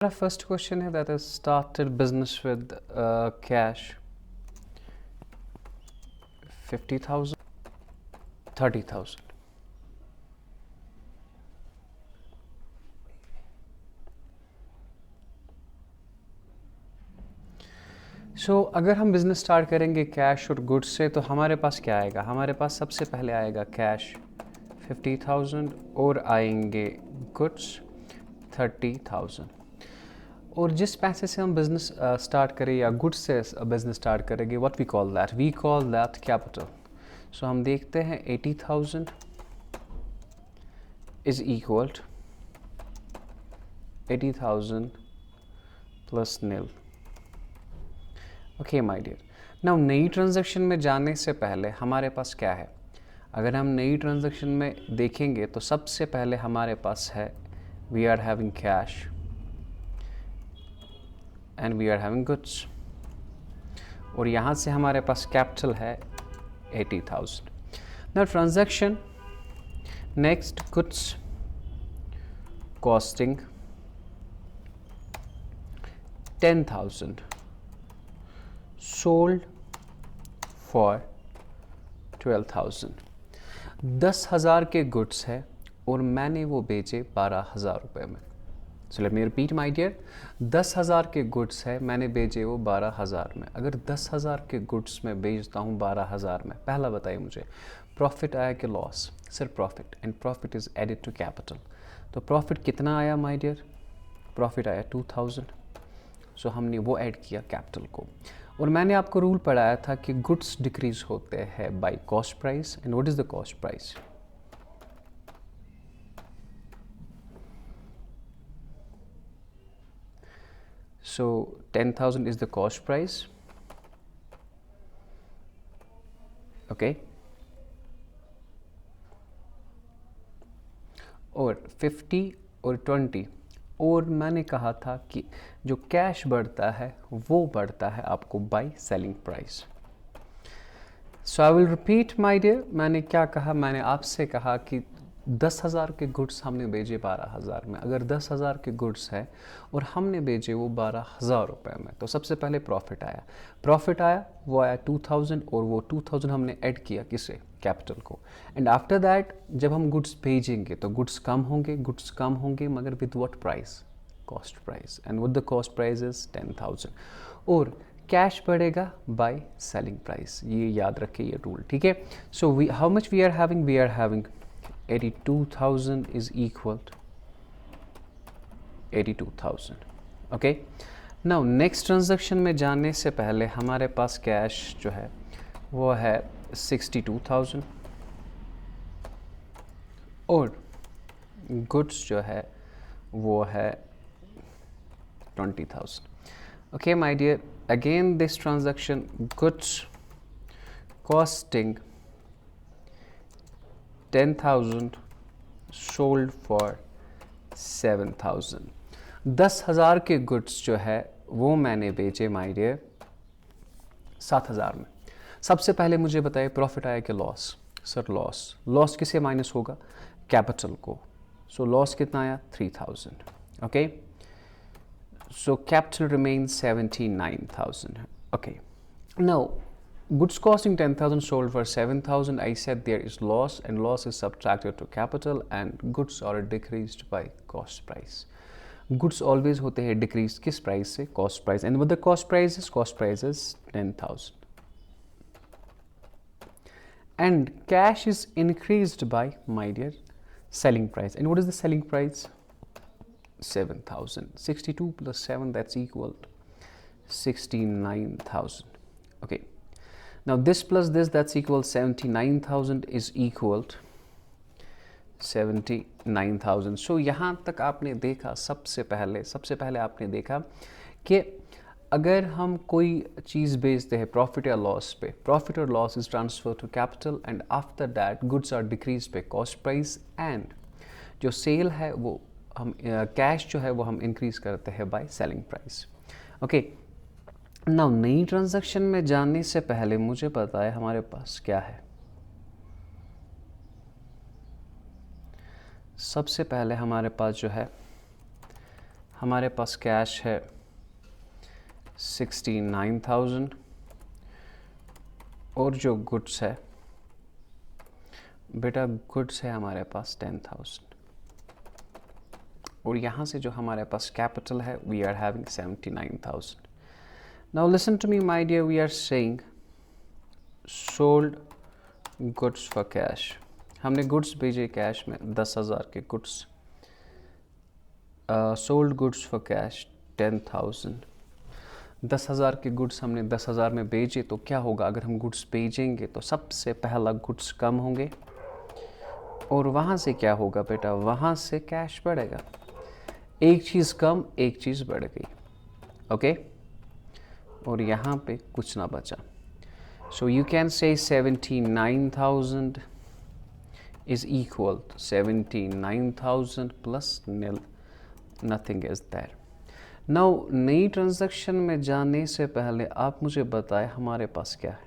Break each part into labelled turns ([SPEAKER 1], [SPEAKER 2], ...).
[SPEAKER 1] Our first question है that is started business with cash 50,000, 30,000. So अगर हम business start करेंगे कैश और गुड्स से तो हमारे पास क्या आएगा? हमारे पास सबसे पहले आएगा कैश 50,000 और आएंगे गुड्स 30,000. और जिस पैसे से हम बिजनेस स्टार्ट करें या गुड्स से बिजनेस स्टार्ट करेंगे what we call that capital. So हम देखते हैं 80,000 is equal 80,000 plus nil. Okay my dear, now नई ट्रांजैक्शन में जाने से पहले हमारे पास क्या है? अगर हम नई ट्रांजैक्शन में देखेंगे तो सबसे पहले हमारे पास है we are having cash and we are having goods और यहाँ से हमारे पास कैपिटल है 80,000. Now transaction next goods costing 10,000 sold for 12,000. 10,000 के गुड्स है और मैंने वो बेचे 12,000 रुपये में. So let me repeat my dear, 10,000 के गुड्स है, मैंने बेचे वो 12,000 में. अगर 10,000 के गुड्स में बेचता हूँ 12,000 में, पहला बताइए मुझे प्रॉफिट आया कि loss? Sir profit, and profit is added to capital. तो प्रॉफिट कितना आया माय डियर? प्रॉफिट आया 2,000. सो हमने वो ऐड किया कैपिटल को. और मैंने आपको रूल पढ़ाया था कि गुड्स डिक्रीज होते हैं by cost price. And what is the cost price? So 10,000 is the cost price. Okay. और 50 और 20 और मैंने कहा था कि जो कैश बढ़ता है वो बढ़ता है आपको by selling price. So I will repeat my dear, मैंने क्या कहा? मैंने आपसे कहा कि 10,000 के गुड्स हमने बेचे 12,000 में. अगर 10,000 के गुड्स है और हमने बेचे वो 12,000 रुपये में, तो सबसे पहले प्रॉफिट आया वो आया 2,000 और वो 2,000 हमने ऐड किया किसे? कैपिटल को. एंड आफ्टर दैट जब हम गुड्स भेजेंगे तो गुड्स कम होंगे मगर with what price? Cost price. And what the cost price is 10,000. और कैश बढ़ेगा बाय सेलिंग प्राइस. ये याद रखिए ये रूल, ठीक है? So we how much we are having 82,000 is equal to 82,000. Okay. Now next transaction में जाने से पहले हमारे पास कैश जो है वो है 62,000 और गुड्स जो है वो है 20,000. Okay my dear, again this transaction goods costing 10,000 sold for 7,000. 10,000 के गुड्स जो है वो मैंने बेचे माय डियर 7,000 में. सबसे पहले मुझे बताइए प्रॉफिट आया कि लॉस? सर लॉस किसे माइनस होगा? कैपिटल को. सो लॉस कितना आया? 3,000. Okay. So capital remains 79,000. Okay. Now goods costing 10,000 sold for 7,000. I said there is loss and loss is subtracted to capital and goods are decreased by cost price. Goods always होते हैं decreased किस price से? Cost price. And what the cost price is? Cost price is 10,000. And cash is increased by, my dear, selling price. And what is the selling price? 7,000. 62 plus 7, that's equal to 69,000. Okay. Now this plus this, that's equal 79,000 is equal to 79,000. So यहाँ तक आपने देखा सबसे पहले आपने देखा कि अगर हम कोई चीज़ बेचते हैं प्रॉफिट या लॉस पे, प्रॉफिट और loss is transfer to capital and after that goods are decrease पे कॉस्ट प्राइस एंड जो सेल है वो हम कैश जो है वो हम इंक्रीज करते हैं bye selling price. Okay. Now नई ट्रांजैक्शन में जाने से पहले मुझे पता है हमारे पास क्या है. सबसे पहले हमारे पास जो है हमारे पास कैश है 69,000 और जो गुड्स है बेटा, गुड्स है हमारे पास 10,000 और यहाँ से जो हमारे पास कैपिटल है we are having 79,000. Now listen to me my dear, we are saying sold goods for cash. हमने गुड्स भेजे कैश में 10,000 के goods. Sold goods for cash 10,000. 10,000 के गुड्स हमने 10,000 में बेचे तो क्या होगा, अगर हम गुड्स बेचेंगे तो सबसे पहला गुड्स कम होंगे और वहाँ से क्या होगा बेटा, वहाँ से कैश बढ़ेगा. एक चीज़ कम एक चीज़ बढ़ गई. ओके और यहाँ पे कुछ ना बचा. सो you can say 79,000 is equal to 79,000 plus nil, nothing is there. Now नई ट्रांजैक्शन में जाने से पहले आप मुझे बताएं हमारे पास क्या है.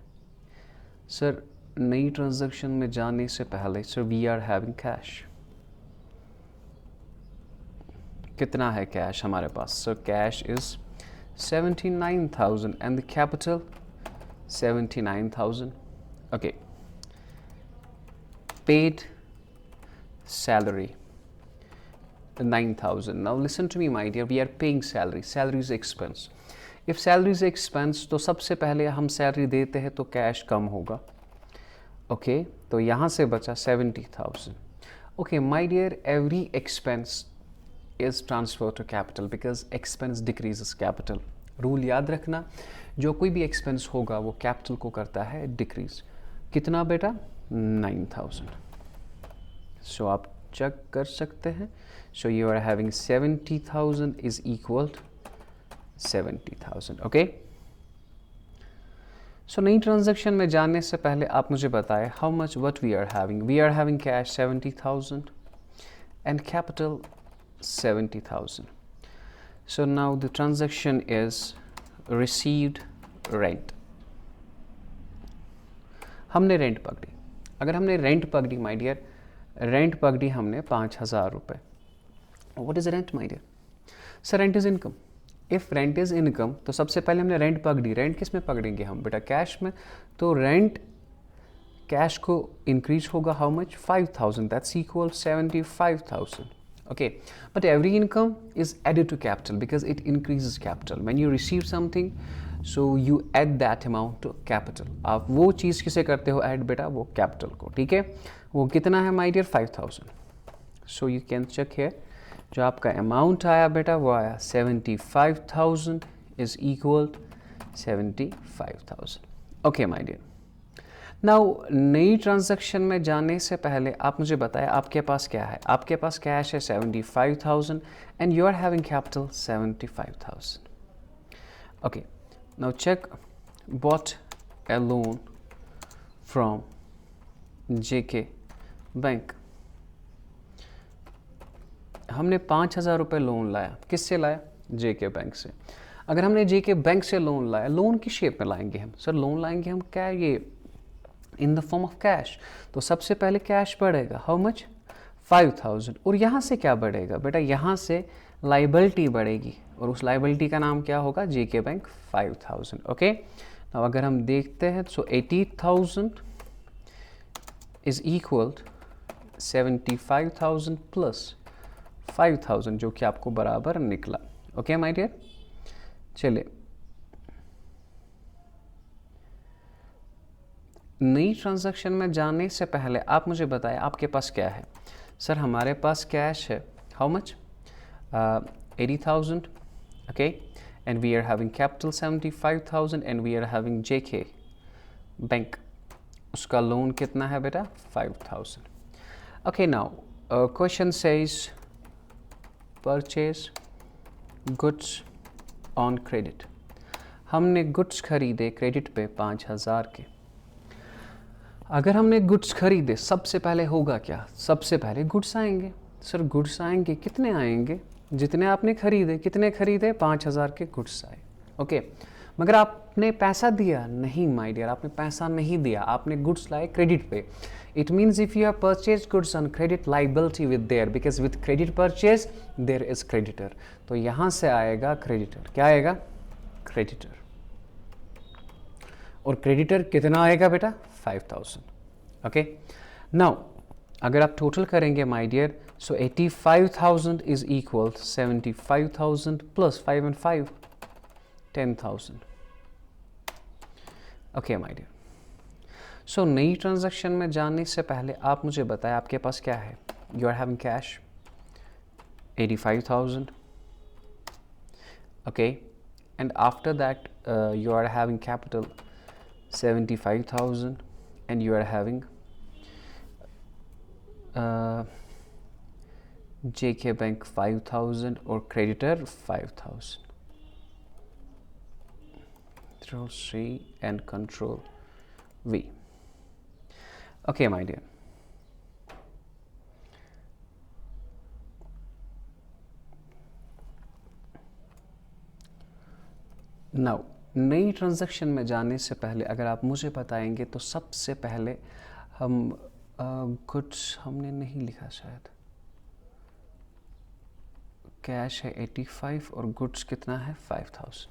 [SPEAKER 1] सर नई ट्रांजैक्शन में जाने से पहले sir we are having cash. कितना है कैश हमारे पास? Sir cash is 79,000 and the capital 79,000. Okay. Paid salary 9,000. Now listen to me my dear, we are paying salary. Salary is expense. If salary is expense तो सबसे पहले हम salary देते हैं तो कैश कम होगा. ओके तो यहाँ से बचा 70,000. Okay my dear, every expense is transfer to capital because expense decreases capital. Rule याद रखना, जो कोई भी एक्सपेंस होगा वो कैपिटल को करता है डिक्रीज. कितना बेटा? 9,000. सो आप चेक कर सकते हैं. So you are having 70,000 is equal to 70,000. Okay so नई ट्रांजैक्शन में जाने से पहले आप मुझे बताएं how much what we are having. We are having cash 70,000 and capital 70,000. So now the transaction is received rent. हमने रेंट पकड़ी. अगर हमने रेंट पकड़ी माय डियर, रेंट पकड़ी हमने 5,000 रुपये. What is rent my dear? Sir rent is income. If rent is income तो सबसे पहले हमने रेंट पकड़ी. रेंट किस में पकड़ेंगे हम बेटा? कैश में. तो रेंट कैश को इंक्रीज होगा how much? 5,000. That's equal 75,000. okay, but every income is added to capital because it increases capital. When you receive something, so you add that amount to capital. आप वो चीज़ किसे करते हो add बेटा? वो capital को. ठीक है, वो कितना है my dear? 5,000. So you can check here, जो आपका अमाउंट आया बेटा वो आया 75,000 is equal 75,000. Okay my dear. Now नई ट्रांजैक्शन में जाने से पहले आप मुझे बताएं आपके पास क्या है. आपके पास कैश है 75,000 and you are having capital 75,000. Okay now check bought a loan from JK bank. हमने 5,000 रुपये लोन लाया. किससे लाया? JK बैंक से. अगर हमने JK बैंक से लोन लाया, लोन किस शेप में लाएंगे हम? सर लोन लाएंगे हम क्या? ये in the form of cash. तो सबसे पहले कैश बढ़ेगा हाउ मच? 5,000. और यहाँ से क्या बढ़ेगा बेटा? यहाँ से लाइबिलिटी बढ़ेगी और उस लाइबिलिटी का नाम क्या होगा? JK bank 5,000. ओके अब अगर हम देखते हैं तो 80,000 इज इक्वल 75,000 प्लस 5,000 जो कि आपको बराबर निकला. Okay my dear. चलिए नई ट्रांजैक्शन में जाने से पहले आप मुझे बताएं आपके पास क्या है. सर हमारे पास कैश है how much? 80,000. Okay and we are having capital 75,000 and we are having JK bank. उसका लोन कितना है बेटा? 5,000. Okay now question says purchase goods on credit. हमने गुड्स खरीदे क्रेडिट पे 5,000 के. अगर हमने गुड्स खरीदे सबसे पहले होगा क्या? सबसे पहले गुड्स आएंगे. सर गुड्स आएंगे कितने आएंगे? जितने आपने खरीदे. कितने खरीदे? 5,000 के गुड्स आए. ओके मगर आपने पैसा दिया नहीं माय डियर, आपने पैसा नहीं दिया, आपने गुड्स लाए क्रेडिट पे. It means if you have purchase goods on credit, liability with there, because with credit purchase there is creditor. तो यहाँ से आएगा क्रेडिटर. क्या आएगा? क्रेडिटर. और क्रेडिटर कितना आएगा बेटा? 5000. ओके. नाउ अगर आप टोटल करेंगे my dear, so 85,000 is equal 75,000 plus 5 and 5 10,000. Okay my dear. So नई ट्रांजैक्शन में जाने से पहले आप मुझे बताएं आपके पास क्या है. You are having cash 85,000. Okay. And after that you are having capital 75,000 and you are having JK Bank 5,000 or creditor 5,000. Control C and Control V. Okay, my dear. Now, नई ट्रांजैक्शन में जाने से पहले अगर आप मुझे बताएंगे तो सबसे पहले हम गुड्स हमने नहीं लिखा शायद. कैश है 85 और गुड्स कितना है 5,000.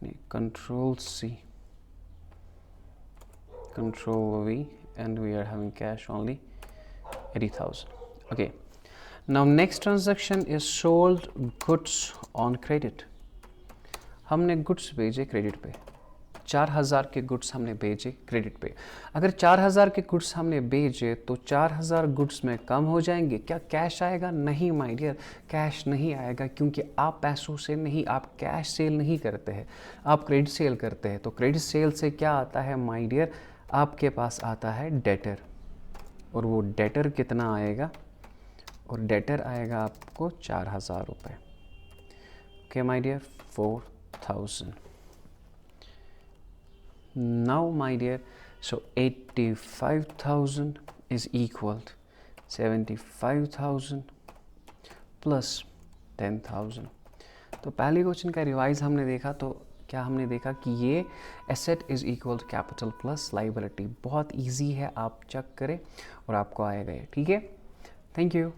[SPEAKER 1] नहीं, control C, control V and we are having cash only 80,000. Okay. Now next transaction is sold goods on credit. हमने गुड्स भेजे क्रेडिट पे. 4,000 के गुड्स हमने भेजे क्रेडिट पे. अगर 4,000 के गुड्स हमने भेजे तो 4,000 गुड्स में कम हो जाएंगे. क्या कैश आएगा? नहीं माय डियर, कैश नहीं आएगा, क्योंकि आप पैसों से नहीं, आप कैश सेल नहीं करते हैं, आप क्रेडिट सेल करते हैं. तो क्रेडिट सेल से क्या आता है माय डियर? आपके पास आता है डेटर. और वो डेटर कितना आएगा? और डेटर आएगा आपको 4,000 रुपये. Okay my dear, 4,000. Now my dear, so 85,000 is equal to 75,000 plus 10,000. तो पहले क्वेश्चन का रिवाइज हमने देखा तो क्या हमने देखा कि ये asset is equal to capital plus liability. बहुत इजी है, आप चेक करें और आपको आएगा ये. ठीक है. Thank you.